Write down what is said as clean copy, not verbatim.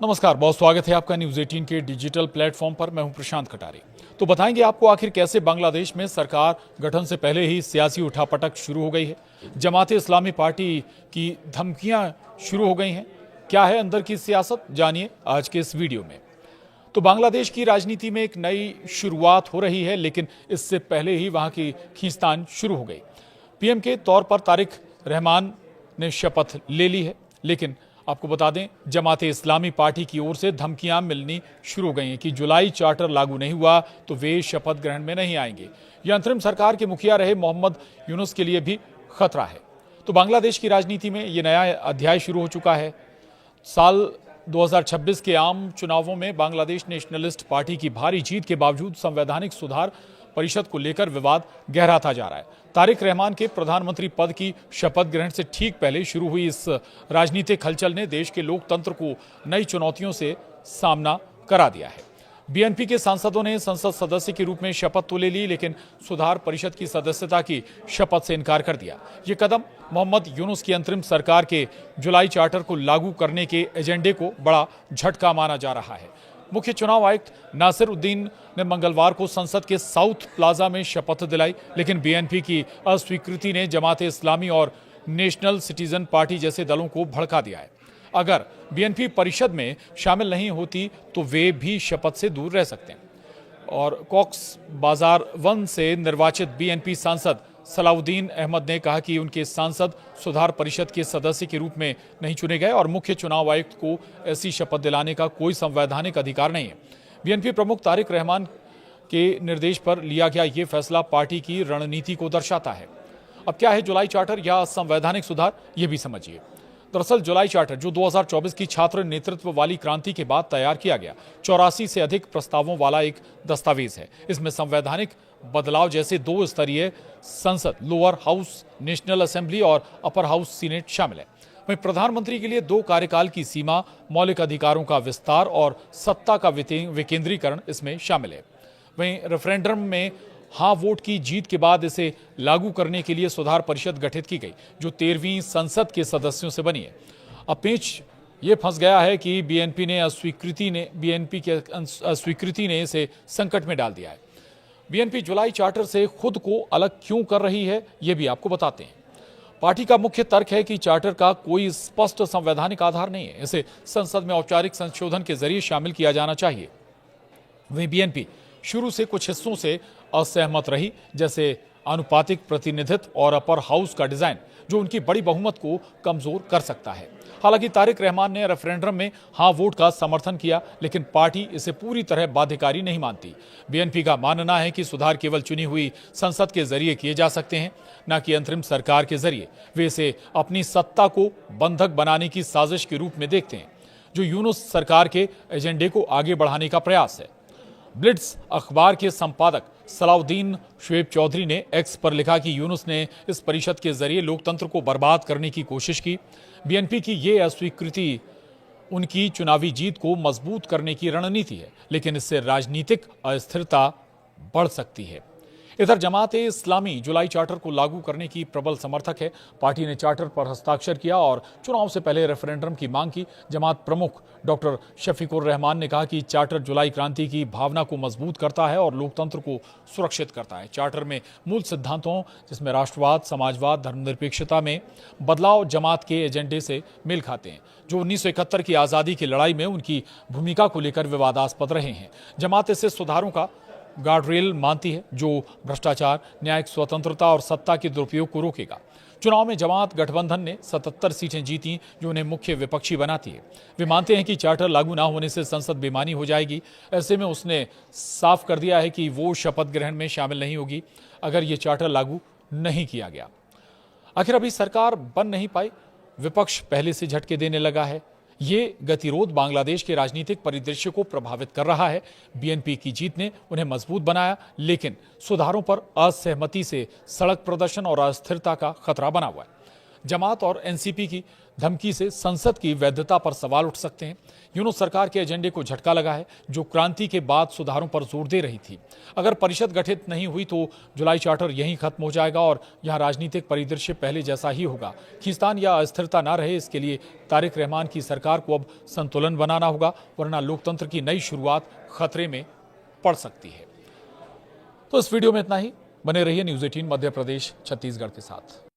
नमस्कार, बहुत स्वागत है आपका न्यूज 18 के डिजिटल प्लेटफॉर्म पर। मैं हूं प्रशांत कटारे। तो बताएंगे आपको आखिर कैसे बांग्लादेश में सरकार गठन से पहले ही सियासी उठापटक शुरू हो गई है। जमाते इस्लामी पार्टी की धमकियां शुरू हो गई हैं। क्या है अंदर की सियासत, जानिए आज के इस वीडियो में। तो बांग्लादेश की राजनीति में एक नई शुरुआत हो रही है, लेकिन इससे पहले ही वहां की खींचतान शुरू हो गई। पीएम के तौर पर तारिक रहमान ने शपथ ले ली है, लेकिन आपको बता दें जमाते इस्लामी पार्टी की ओर से धमकियां मिलनी शुरू हो गई हैं कि जुलाई चार्टर लागू नहीं हुआ तो वे शपथ ग्रहण में नहीं आएंगे। यह अंतरिम सरकार के मुखिया रहे मोहम्मद यूनुस के लिए भी खतरा है। तो बांग्लादेश की राजनीति में यह नया अध्याय शुरू हो चुका है। साल 2026 के आम चुनावों में बांग्लादेश नेशनलिस्ट पार्टी की भारी जीत के बावजूद संवैधानिक सुधार परिषद को लेकर विवाद गहराता जा रहा है। तारिक रहमान के प्रधानमंत्री पद की शपथ ग्रहण से ठीक पहले शुरू हुई इस राजनीतिक हलचल ने देश के लोकतंत्र को नई चुनौतियों से सामना करा दिया है। बीएनपी के सांसदों ने संसद सदस्य के रूप में शपथ तो ले ली, लेकिन सुधार परिषद की सदस्यता की शपथ से इनकार कर दिया। ये कदम मोहम्मद यूनुस की अंतरिम सरकार के जुलाई चार्टर को लागू करने के एजेंडे को बड़ा झटका माना जा रहा है। मुख्य चुनाव आयुक्त नासिर उद्दीन ने मंगलवार को संसद के साउथ प्लाजा में शपथ दिलाई, लेकिन बीएनपी की अस्वीकृति ने जमाते इस्लामी और नेशनल सिटीजन पार्टी जैसे दलों को भड़का दिया है। अगर बीएनपी परिषद में शामिल नहीं होती तो वे भी शपथ से दूर रह सकते हैं। और कॉक्स बाजार 1 से निर्वाचित बीएनपी सांसद सलाउद्दीन अहमद ने कहा कि उनके सांसद सुधार परिषद के सदस्य के रूप में नहीं चुने गए और मुख्य चुनाव आयुक्त को ऐसी शपथ दिलाने का कोई संवैधानिक अधिकार नहीं है। बीएनपी प्रमुख तारिक रहमान के निर्देश पर लिया गया ये फैसला पार्टी की रणनीति को दर्शाता है। अब क्या है जुलाई चार्टर या संवैधानिक सुधार, ये भी समझिए। दरअसल जुलाई चार्टर, जो 2024 की छात्र नेतृत्व वाली क्रांति के बाद तैयार किया गया 84 से अधिक प्रस्तावों वाला एक दस्तावेज है। इसमें संवैधानिक बदलाव जैसे 2 स्तरीय संसद, लोअर हाउस नेशनल असेंबली और अपर हाउस सीनेट शामिल है। वहीं प्रधानमंत्री के लिए 2 कार्यकाल की सीमा, मौलिक अधिकारों का विस्तार और सत्ता का विकेंद्रीकरण इसमें शामिल है। वहीं रेफरेंडम में हाँ वोट की जीत के बाद इसे लागू करने के लिए सुधार परिषद गठित की गई, जो 13वीं संसद के सदस्यों से बनी है। अब पेच ये फंस गया है कि बीएनपी की अस्वीकृति ने इसे संकट में डाल दिया है। बीएनपी जुलाई चार्टर से खुद को अलग क्यों कर रही है, ये भी आपको बताते हैं। पार्टी का मुख्य तर्क है कि चार्टर का कोई स्पष्ट संवैधानिक आधार नहीं है, इसे संसद में औपचारिक संशोधन के जरिए शामिल किया जाना चाहिए। वहीं बीएनपी शुरू से कुछ हिस्सों से असहमत रही, जैसे आनुपातिक प्रतिनिधित्व और अपर हाउस का डिजाइन, जो उनकी बड़ी बहुमत को कमजोर कर सकता है। हालांकि तारिक रहमान ने रेफरेंडम में हाँ वोट का समर्थन किया, लेकिन पार्टी इसे पूरी तरह बाध्यकारी नहीं मानती। बीएनपी का मानना है कि सुधार केवल चुनी हुई संसद के जरिए किए जा सकते हैं, न कि अंतरिम सरकार के जरिए। वे इसे अपनी सत्ता को बंधक बनाने की साजिश के रूप में देखते हैं, जो यूनुस सरकार के एजेंडे को आगे बढ़ाने का प्रयास है। ब्लिट्स अखबार के संपादक सलाउद्दीन शुएब चौधरी ने एक्स पर लिखा कि यूनुस ने इस परिषद के जरिए लोकतंत्र को बर्बाद करने की कोशिश की। बीएनपी की ये अस्वीकृति उनकी चुनावी जीत को मजबूत करने की रणनीति है, लेकिन इससे राजनीतिक अस्थिरता बढ़ सकती है। इधर जमाते इस्लामी जुलाई चार्टर को लागू करने की प्रबल समर्थक है। पार्टी ने चार्टर पर हस्ताक्षर किया और चुनाव से पहले रेफरेंडम की मांग की। जमात प्रमुख डॉक्टर शफीकुर रहमान ने कहा कि चार्टर जुलाई क्रांति की भावना को मजबूत करता है और लोकतंत्र को सुरक्षित करता है। चार्टर में मूल सिद्धांतों, जिसमें राष्ट्रवाद, समाजवाद, धर्मनिरपेक्षता में बदलाव जमात के एजेंडे से मेल खाते हैं, जो 1971 की आज़ादी की लड़ाई में उनकी भूमिका को लेकर विवादास्पद रहे हैं। जमात इससे सुधारों का गार्डरेल मानती है, जो भ्रष्टाचार, न्यायिक स्वतंत्रता और सत्ता के दुरुपयोग को रोकेगा। चुनाव में जमात गठबंधन ने 77 सीटें जीती, जो उन्हें मुख्य विपक्षी बनाती है। वे मानते हैं कि चार्टर लागू न होने से संसद बेमानी हो जाएगी। ऐसे में उसने साफ कर दिया है कि वो शपथ ग्रहण में शामिल नहीं होगी अगर ये चार्टर लागू नहीं किया गया। आखिर अभी सरकार बन नहीं पाई, विपक्ष पहले से झटके देने लगा है। ये गतिरोध बांग्लादेश के राजनीतिक परिदृश्य को प्रभावित कर रहा है। बीएनपी की जीत ने उन्हें मजबूत बनाया, लेकिन सुधारों पर असहमति से सड़क प्रदर्शन और अस्थिरता का खतरा बना हुआ है। जमात और एनसीपी की धमकी से संसद की वैधता पर सवाल उठ सकते हैं। यूनुस सरकार के एजेंडे को झटका लगा है, जो क्रांति के बाद सुधारों पर जोर दे रही थी। अगर परिषद गठित नहीं हुई तो जुलाई चार्टर यहीं खत्म हो जाएगा और यहां राजनीतिक परिदृश्य पहले जैसा ही होगा। खींचतान या अस्थिरता ना रहे, इसके लिए तारिक रहमान की सरकार को अब संतुलन बनाना होगा, वरना लोकतंत्र की नई शुरुआत खतरे में पड़ सकती है। तो इस वीडियो में इतना ही। बने रहिए न्यूज़ 18 मध्य प्रदेश छत्तीसगढ़ के साथ।